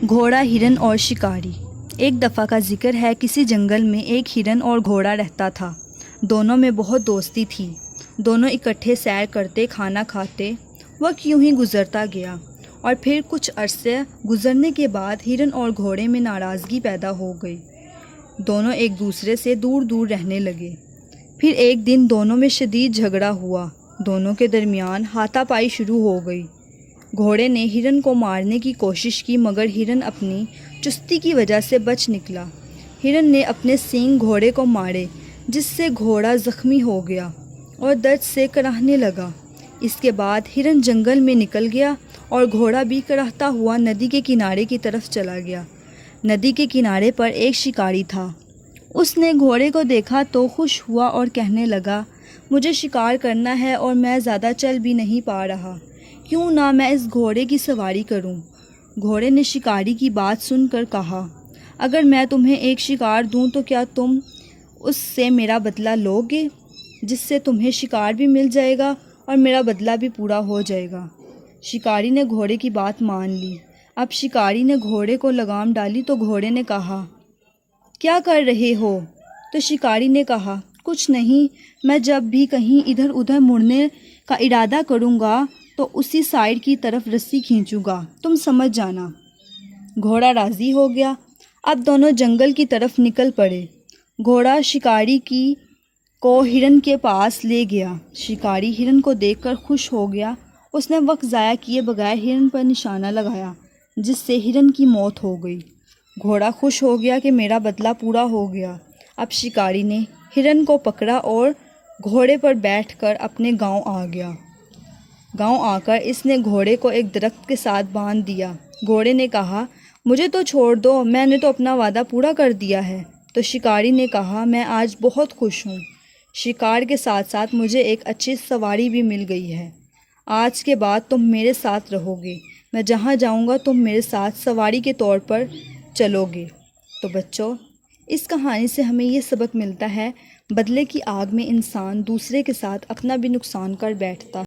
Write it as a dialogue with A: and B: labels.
A: گھوڑا، ہرن اور شکاری۔ ایک دفعہ کا ذکر ہے، کسی جنگل میں ایک ہرن اور گھوڑا رہتا تھا۔ دونوں میں بہت دوستی تھی۔ دونوں اکٹھے سیر کرتے، کھانا کھاتے۔ وقت یوں ہی گزرتا گیا اور پھر کچھ عرصے گزرنے کے بعد ہرن اور گھوڑے میں ناراضگی پیدا ہو گئی۔ دونوں ایک دوسرے سے دور دور رہنے لگے۔ پھر ایک دن دونوں میں شدید جھگڑا ہوا۔ دونوں کے درمیان ہاتھا پائی شروع ہو گئی۔ گھوڑے نے ہرن کو مارنے کی کوشش کی، مگر ہرن اپنی چستی کی وجہ سے بچ نکلا۔ ہرن نے اپنے سینگ گھوڑے کو مارے، جس سے گھوڑا زخمی ہو گیا اور درد سے کراہنے لگا۔ اس کے بعد ہرن جنگل میں نکل گیا اور گھوڑا بھی کراہتا ہوا ندی کے کنارے کی طرف چلا گیا۔ ندی کے کنارے پر ایک شکاری تھا۔ اس نے گھوڑے کو دیکھا تو خوش ہوا اور کہنے لگا، مجھے شکار کرنا ہے اور میں زیادہ چل بھی نہیں پا رہا، کیوں نہ میں اس گھوڑے کی سواری کروں۔ گھوڑے نے شکاری کی بات سن کر کہا، اگر میں تمہیں ایک شکار دوں تو کیا تم اس سے میرا بدلہ لو گے، جس سے تمہیں شکار بھی مل جائے گا اور میرا بدلہ بھی پورا ہو جائے گا۔ شکاری نے گھوڑے کی بات مان لی۔ اب شکاری نے گھوڑے کو لگام ڈالی تو گھوڑے نے کہا، کیا کر رہے ہو؟ تو شکاری نے کہا، کچھ نہیں، میں جب بھی کہیں ادھر ادھر مڑنے کا ارادہ کروں گا تو اسی سائڈ کی طرف رسی کھینچوں گا، تم سمجھ جانا۔ گھوڑا راضی ہو گیا۔ اب دونوں جنگل کی طرف نکل پڑے۔ گھوڑا شکاری کو ہرن کے پاس لے گیا۔ شکاری ہرن کو دیکھ کر خوش ہو گیا۔ اس نے وقت ضائع کیے بغیر ہرن پر نشانہ لگایا، جس سے ہرن کی موت ہو گئی۔ گھوڑا خوش ہو گیا کہ میرا بدلہ پورا ہو گیا۔ اب شکاری نے ہرن کو پکڑا اور گھوڑے پر بیٹھ کر اپنے گاؤں آ گیا۔ گاؤں آ کر اس نے گھوڑے کو ایک درخت کے ساتھ باندھ دیا۔ گھوڑے نے کہا، مجھے تو چھوڑ دو، میں نے تو اپنا وعدہ پورا کر دیا ہے۔ تو شکاری نے کہا، میں آج بہت خوش ہوں۔ شکار کے ساتھ ساتھ مجھے ایک اچھی سواری بھی مل گئی ہے۔ آج کے بعد تم میرے ساتھ رہو گے۔ میں جہاں جاؤں گا تم میرے ساتھ سواری کے طور پر چلو گے۔ تو بچوں، اس کہانی سے ہمیں یہ سبق ملتا ہے، بدلے کی آگ میں انسان دوسرے کے ساتھ اپنا بھی نقصان کر بیٹھتا ہے۔